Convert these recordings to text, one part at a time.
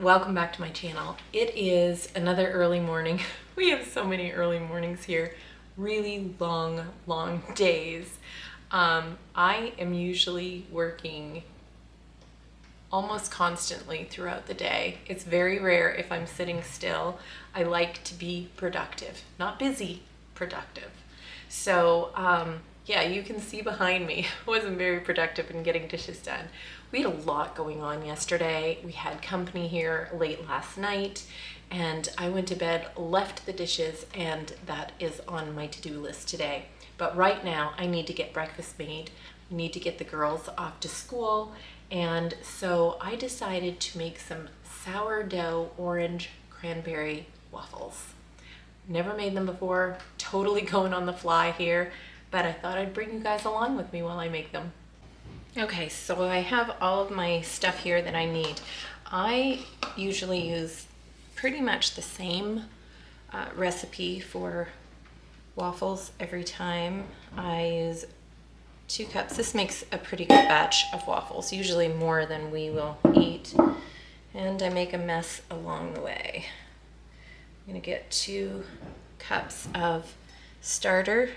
Welcome back to my channel. It is another early morning. We have so many early mornings here. Really long days. I am usually working almost constantly throughout the day. It's very rare if I'm sitting still. I like to be productive, not busy, productive. So yeah, you can see behind me, I wasn't very productive in getting dishes done. We had a lot going on yesterday. We had company here late last night and I went to bed, left the dishes, and that is on my to-do list today. But right now I need to get breakfast made. I need to get the girls off to school. And so I decided to make some sourdough orange cranberry waffles. Never made them before, totally going on the fly here, but I thought I'd bring you guys along with me while I make them. Okay, so I have all of my stuff here that I need. I usually use pretty much the same recipe for waffles every time. I use 2 cups. This makes a pretty good batch of waffles, usually more than we will eat. And I make a mess along the way. I'm gonna get 2 cups of starter.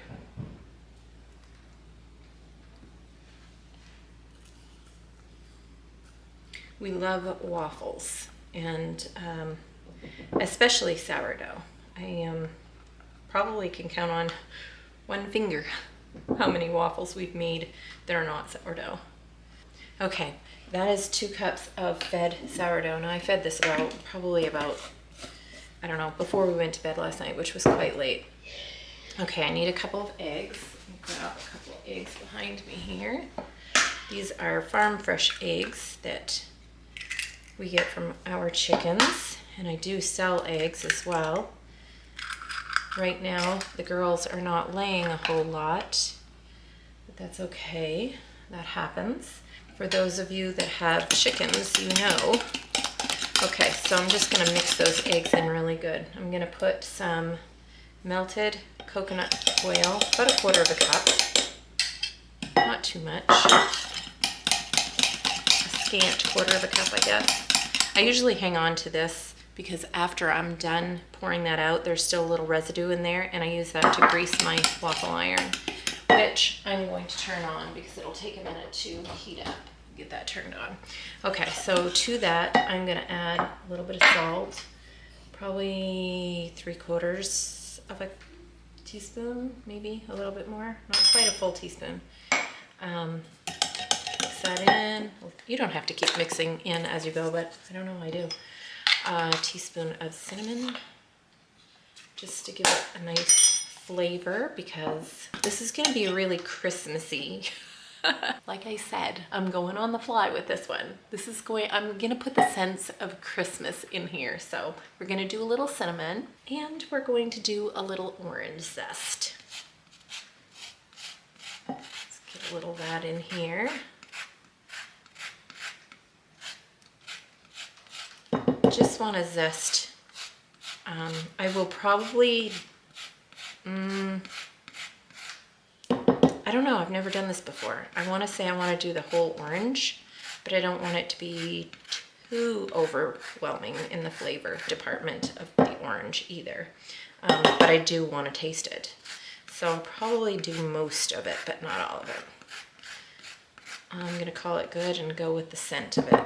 We love waffles, and especially sourdough. I probably can count on one finger how many waffles we've made that are not sourdough. Okay, that is 2 cups of fed sourdough. Now I fed this probably about, I don't know, before we went to bed last night, which was quite late. Okay, I need a couple of eggs. I've got a couple of eggs behind me here. These are farm fresh eggs that we get from our chickens, and I do sell eggs as well. Right now, the girls are not laying a whole lot, but that's okay. That happens. For those of you that have chickens, you know. Okay, so I'm just gonna mix those eggs in really good. I'm gonna put some melted coconut oil, about 1/4 cup. Not too much. A scant 1/4 cup, I guess. I usually hang on to this because after I'm done pouring that out, there's still a little residue in there, and I use that to grease my waffle iron, which I'm going to turn on because it'll take a minute to heat up. Get that turned on. Okay, so to that, I'm gonna add a little bit of salt, probably 3/4 of a teaspoon, maybe a little bit more, not quite a full teaspoon. Mix that in. You don't have to keep mixing in as you go, but I don't know, I do. A teaspoon of cinnamon, just to give it a nice flavor, because this is gonna be really Christmassy. Like I said, I'm going on the fly with this one. I'm gonna put the sense of Christmas in here. So we're gonna do a little cinnamon, and we're going to do a little orange zest. Let's get a little of that in here. Just want to zest. I will probably, I don't know, I've never done this before. I want to say I want to do the whole orange, but I don't want it to be too overwhelming in the flavor department of the orange either. But I do want to taste it. So I'll probably do most of it, but not all of it. I'm going to call it good and go with the scent of it.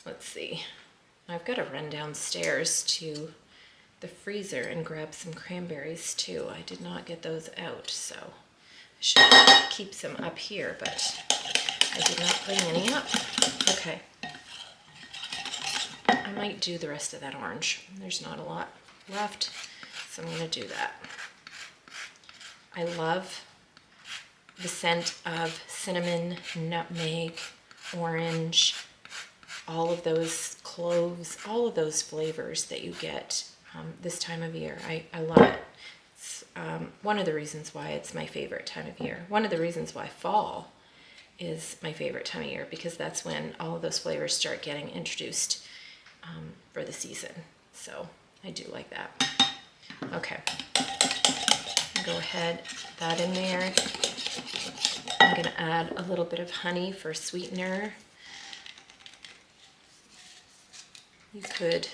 Let's see. I've got to run downstairs to the freezer and grab some cranberries too. I did not get those out, so I should keep some up here, but I did not bring any up. Okay. I might do the rest of that orange. There's not a lot left, so I'm going to do that. I love the scent of cinnamon, nutmeg, orange, all of those cloves, all of those flavors that you get this time of year. I love it. It's one of the reasons why it's my favorite time of year. One of the reasons why fall is my favorite time of year, because that's when all of those flavors start getting introduced for the season. So I do like that. Okay, go ahead, put that in there. I'm gonna add a little bit of honey for sweetener. You could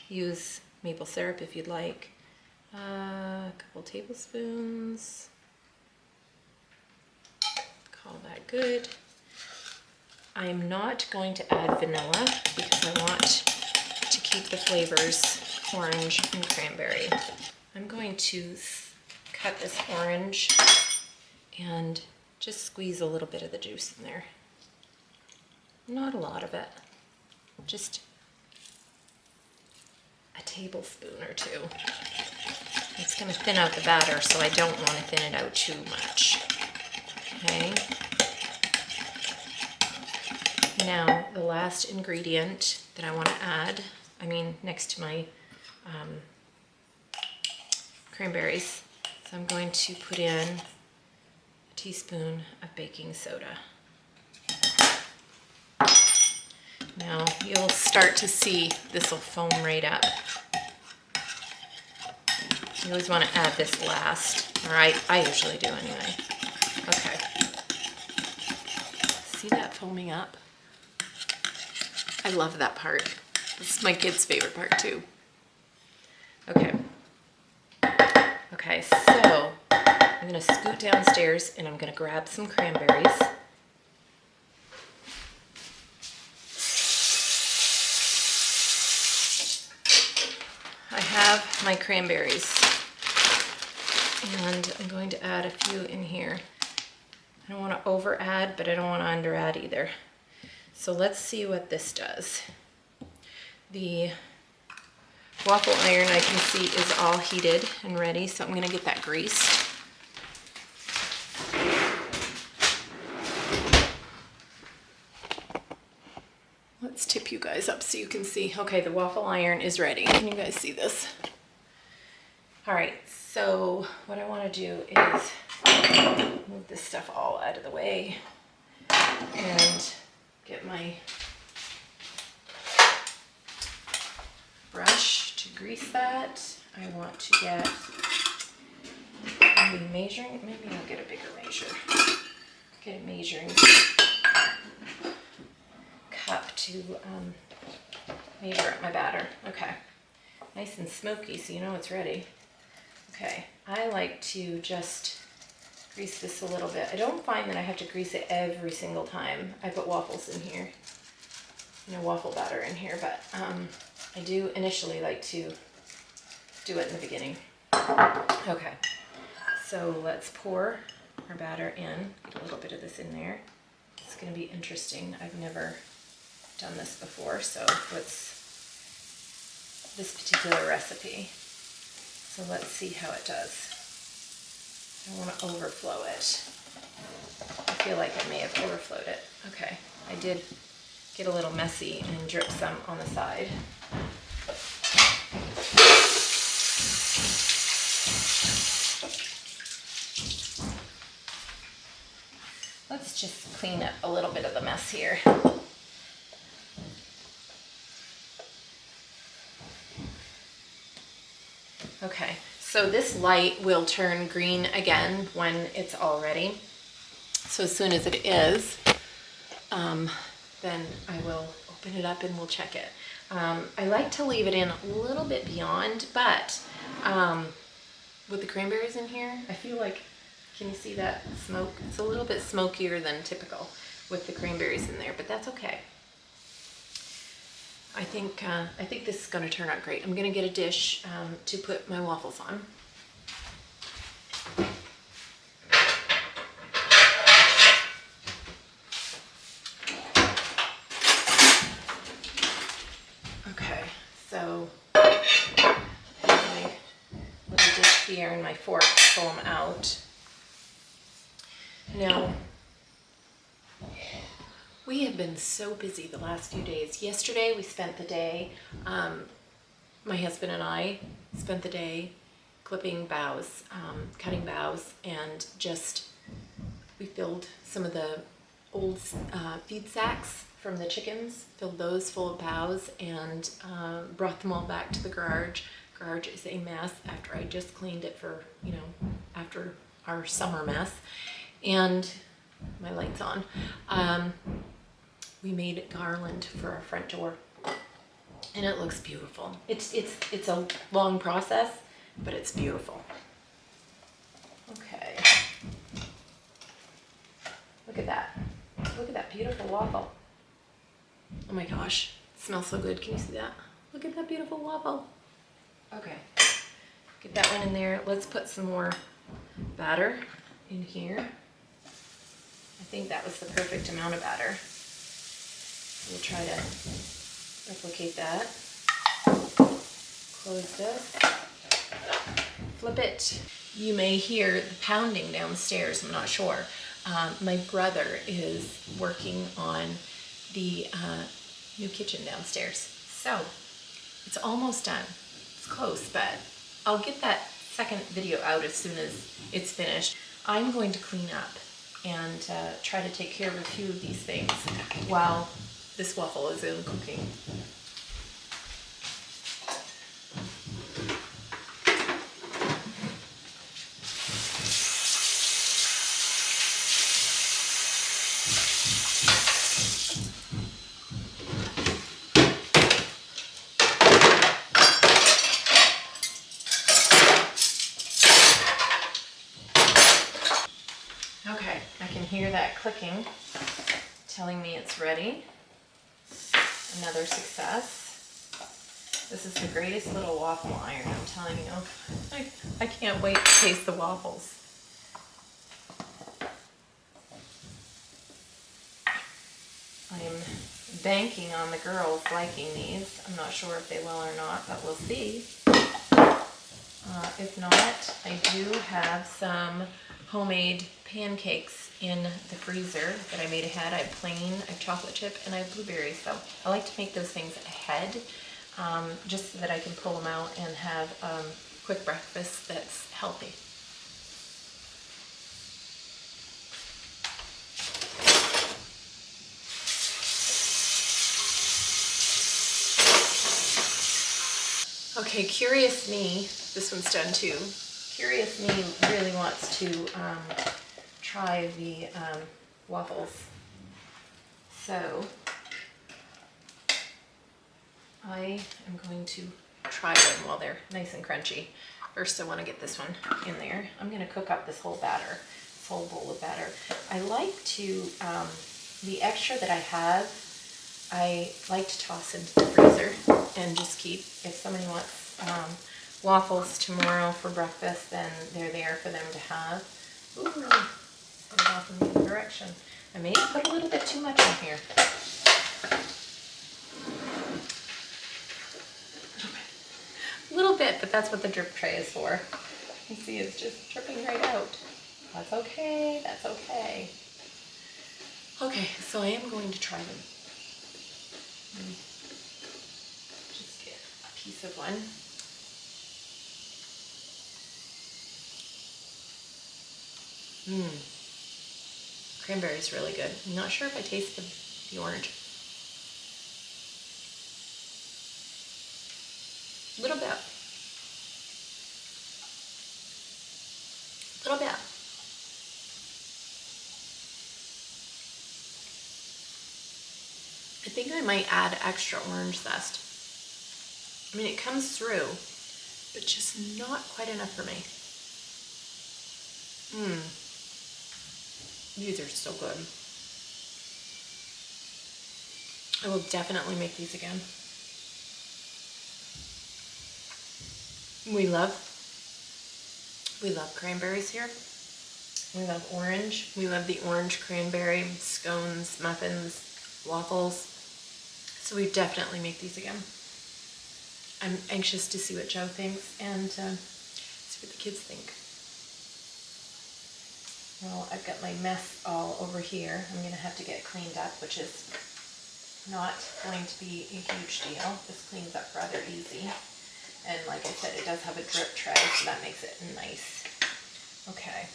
use maple syrup if you'd like. A couple tablespoons. Call that good. I'm not going to add vanilla because I want to keep the flavors orange and cranberry. I'm going to cut this orange and just squeeze a little bit of the juice in there. Not a lot of it, just a tablespoon or two. It's going to thin out the batter, so I don't want to thin it out too much. Okay. Now, the last ingredient that I want to add, next to my cranberries, so I'm going to put in a teaspoon of baking soda. Now, you'll start to see this will foam right up. You always want to add this last, or I usually do anyway. Okay. See that foaming up? I love that part. This is my kid's favorite part too. Okay. Okay, so I'm gonna scoot downstairs and I'm gonna grab some cranberries. I have my cranberries and I'm going to add a few in here. I don't want to over add, but I don't want to under add either. So let's see what this does. The waffle iron I can see is all heated and ready, so I'm going to get that greased. Let's tip you guys up so you can see. Okay, the waffle iron is ready. Can you guys see this? All right, so what I want to do is move this stuff all out of the way and get my brush to grease that. I want to get the measuring, maybe I'll get a bigger measure. Get a measuring cup to measure up my batter. Okay, nice and smoky, so you know it's ready. Okay, I like to just grease this a little bit. I don't find that I have to grease it every single time I put waffles in here, waffle batter in here, but I do initially like to do it in the beginning. Okay, so let's pour our batter in. Get a little bit of this in there. It's going to be interesting. I've never done this before, so it's this particular recipe. So let's see how it does. I don't want to overflow it. I feel like I may have overflowed it. Okay, I did get a little messy and drip some on the side. Let's just clean up a little bit of the mess here. Okay, so this light will turn green again when it's all ready. So as soon as it is, then I will open it up and we'll check it. I like to leave it in a little bit beyond, but with the cranberries in here, I feel like, can you see that smoke? It's a little bit smokier than typical with the cranberries in there, but that's okay. I think this is going to turn out great. I'm going to get a dish to put my waffles on. Okay, so my little dish here and my fork foam out. Now, we have been so busy the last few days. Yesterday we spent the day, my husband and I spent the day clipping boughs, cutting boughs, and we filled some of the old feed sacks from the chickens, filled those full of boughs, and brought them all back to the garage. Garage is a mess after I just cleaned it for, after our summer mess. And my light's on. We made garland for our front door. and it looks beautiful. It's a long process, but it's beautiful. Okay. Look at that. Look at that beautiful waffle. Oh my gosh, it smells so good. Can you see that? Look at that beautiful waffle. Okay, get that one in there. Let's put some more batter in here. I think that was the perfect amount of batter. We'll try to replicate that. Close this. Flip it. You may hear the pounding downstairs. I'm not sure. My brother is working on the new kitchen downstairs. So it's almost done. It's close, but I'll get that second video out as soon as it's finished. I'm going to clean up and try to take care of a few of these things while this waffle is in cooking. Okay, I can hear that clicking, telling me it's ready. Another success. This is the greatest little waffle iron, I'm telling you. I can't wait to taste the waffles. I'm banking on the girls liking these. I'm not sure if they will or not, but we'll see. If not, I do have some homemade pancakes in the freezer that I made ahead. I have plain, I have chocolate chip, and I have blueberries. So I like to make those things ahead, just so that I can pull them out and have quick breakfast that's healthy. Okay, Curious Me, this one's done too. Curious Me really wants to try the waffles. So I am going to try them while they're nice and crunchy. First I want to get this one in there. I'm going to cook up this whole batter, this whole bowl of batter. I like to, the extra that I have, I like to toss into the freezer and just keep, if somebody wants waffles tomorrow for breakfast, then they're there for them to have. Ooh, set it off in the other direction. I may put a little bit too much in here. A little bit, but that's what the drip tray is for. You see it's just dripping right out. That's okay, that's okay. Okay, so I am going to try them. Just get a piece of one. Cranberry's really good. I'm not sure if I tasted the orange. A little bit. A little bit. I think I might add extra orange zest. I mean, it comes through, but just not quite enough for me. These are so good. I will definitely make these again. We love cranberries here. We love orange. We love the orange cranberry scones, muffins, waffles. So we definitely make these again. I'm anxious to see what Joe thinks and see what the kids think. Well, I've got my mess all over here. I'm going to have to get cleaned up, which is not going to be a huge deal. This cleans up rather easy. And like I said, it does have a drip tray, so that makes it nice. Okay.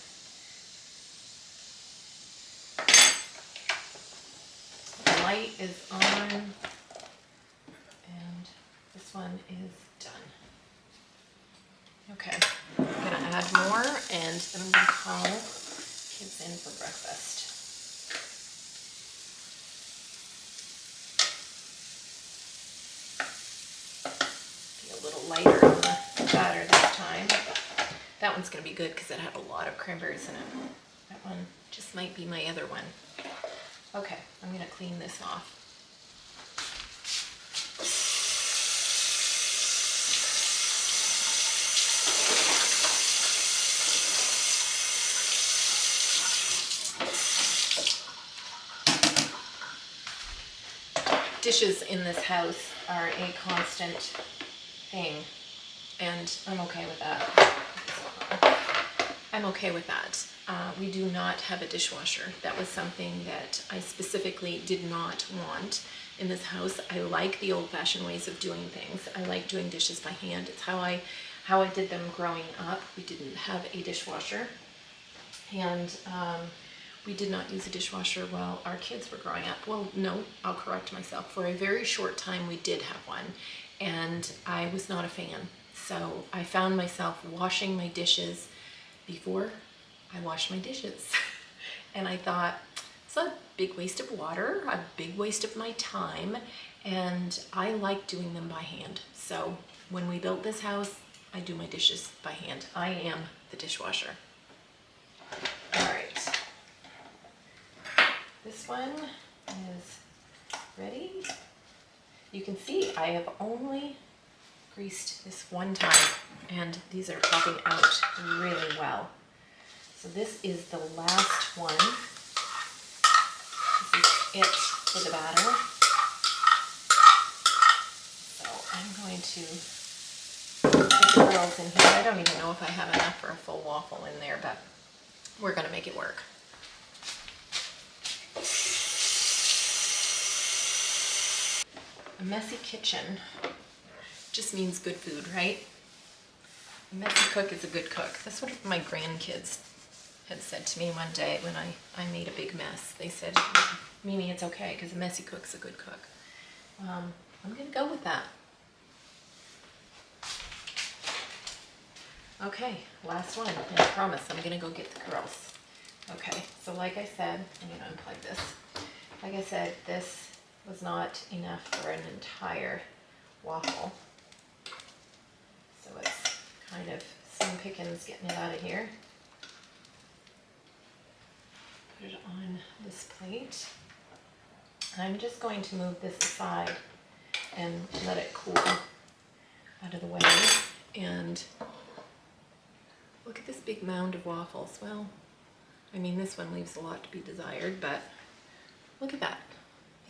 The light is on, and this one is done. Okay, I'm gonna add more, and then I'm gonna call kids in for breakfast. lighter on the batter this time. That one's going to be good because it had a lot of cranberries in it. That one just might be my other one. Okay, I'm going to clean this off. Dishes in this house are a constant thing, and I'm okay with that. I'm okay with that. We do not have a dishwasher. That was something that I specifically did not want in this house. I like the old-fashioned ways of doing things. I like doing dishes by hand. It's how I did them growing up. We didn't have a dishwasher, and we did not use a dishwasher while our kids were growing up. Well, no, I'll correct myself. For a very short time, we did have one, and I was not a fan. So I found myself washing my dishes before I washed my dishes. And I thought, it's a big waste of water, a big waste of my time, and I like doing them by hand. So when we built this house, I do my dishes by hand. I am the dishwasher. All right. This one is ready. You can see I have only greased this one time, and these are popping out really well. So this is the last one. This is it for the batter. So I'm going to put the girls in here. I don't even know if I have enough for a full waffle in there, but we're going to make it work. A messy kitchen just means good food, right? A messy cook is a good cook. That's what my grandkids had said to me one day when I made a big mess. They said, Mimi, it's okay because a messy cook's a good cook. I'm going to go with that. Okay, last one. And I promise I'm going to go get the girls. Okay, so like I said, I'm going to unplug this. Like I said, this was not enough for an entire waffle. So it's kind of slim pickings getting it out of here. Put it on this plate. I'm just going to move this aside and let it cool out of the way. And look at this big mound of waffles. Well, I mean, this one leaves a lot to be desired, but look at that.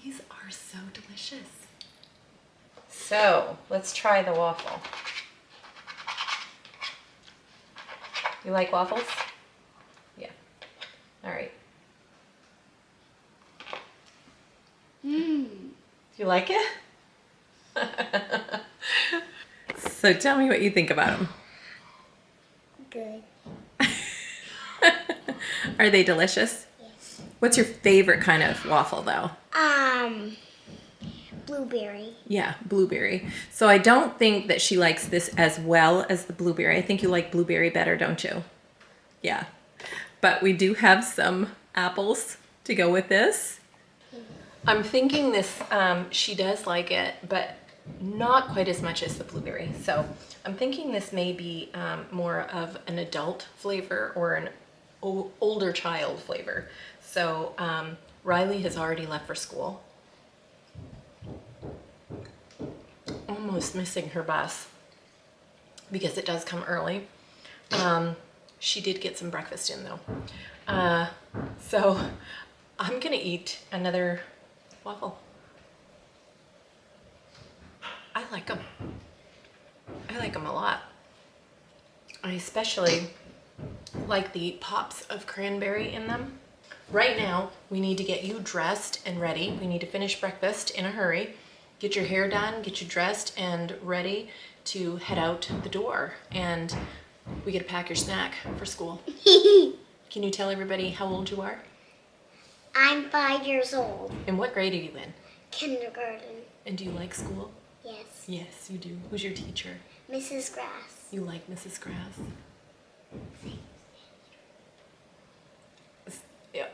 These are so delicious. So let's try the waffle. You like waffles? Yeah. All right. You like it? So tell me what you think about them. Good. Are they delicious? Yes. What's your favorite kind of waffle though? Blueberry. Yeah, blueberry. So I don't think that she likes this as well as the blueberry. I think you like blueberry better, don't you? Yeah. But we do have some apples to go with this. I'm thinking this, she does like it, but not quite as much as the blueberry. So I'm thinking this may be more of an adult flavor or an older child flavor. So Riley has already left for school. Almost missing her bus because it does come early. She did get some breakfast in though. So I'm gonna eat another waffle. I like them. I like them a lot. I especially like the pops of cranberry in them. Right now, we need to get you dressed and ready. We need to finish breakfast in a hurry. Get your hair done, get you dressed and ready to head out the door. And we get to pack your snack for school. Can you tell everybody how old you are? I'm 5 years old. And what grade are you in? Kindergarten. And do you like school? Yes. Yes, you do. Who's your teacher? Mrs. Grass. You like Mrs. Grass?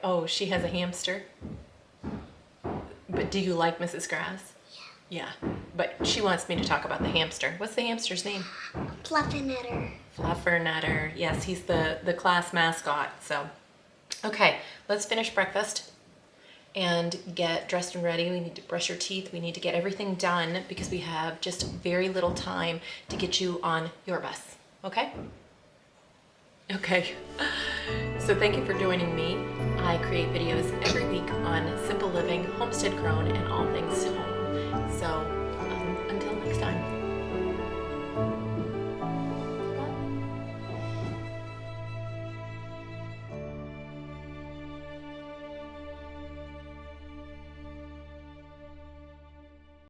Oh, she has a hamster? But do you like Mrs. Grass? Yeah. Yeah. but she wants me to talk about the hamster. What's the hamster's name? Fluffernutter. Fluffernutter. Yes, he's the class mascot. So, okay, let's finish breakfast and get dressed and ready. We need to brush your teeth. We need to get everything done because we have just very little time to get you on your bus. Okay? Okay. So thank you for joining me. I create videos every week on simple living, homestead grown, and all things home. So until next time.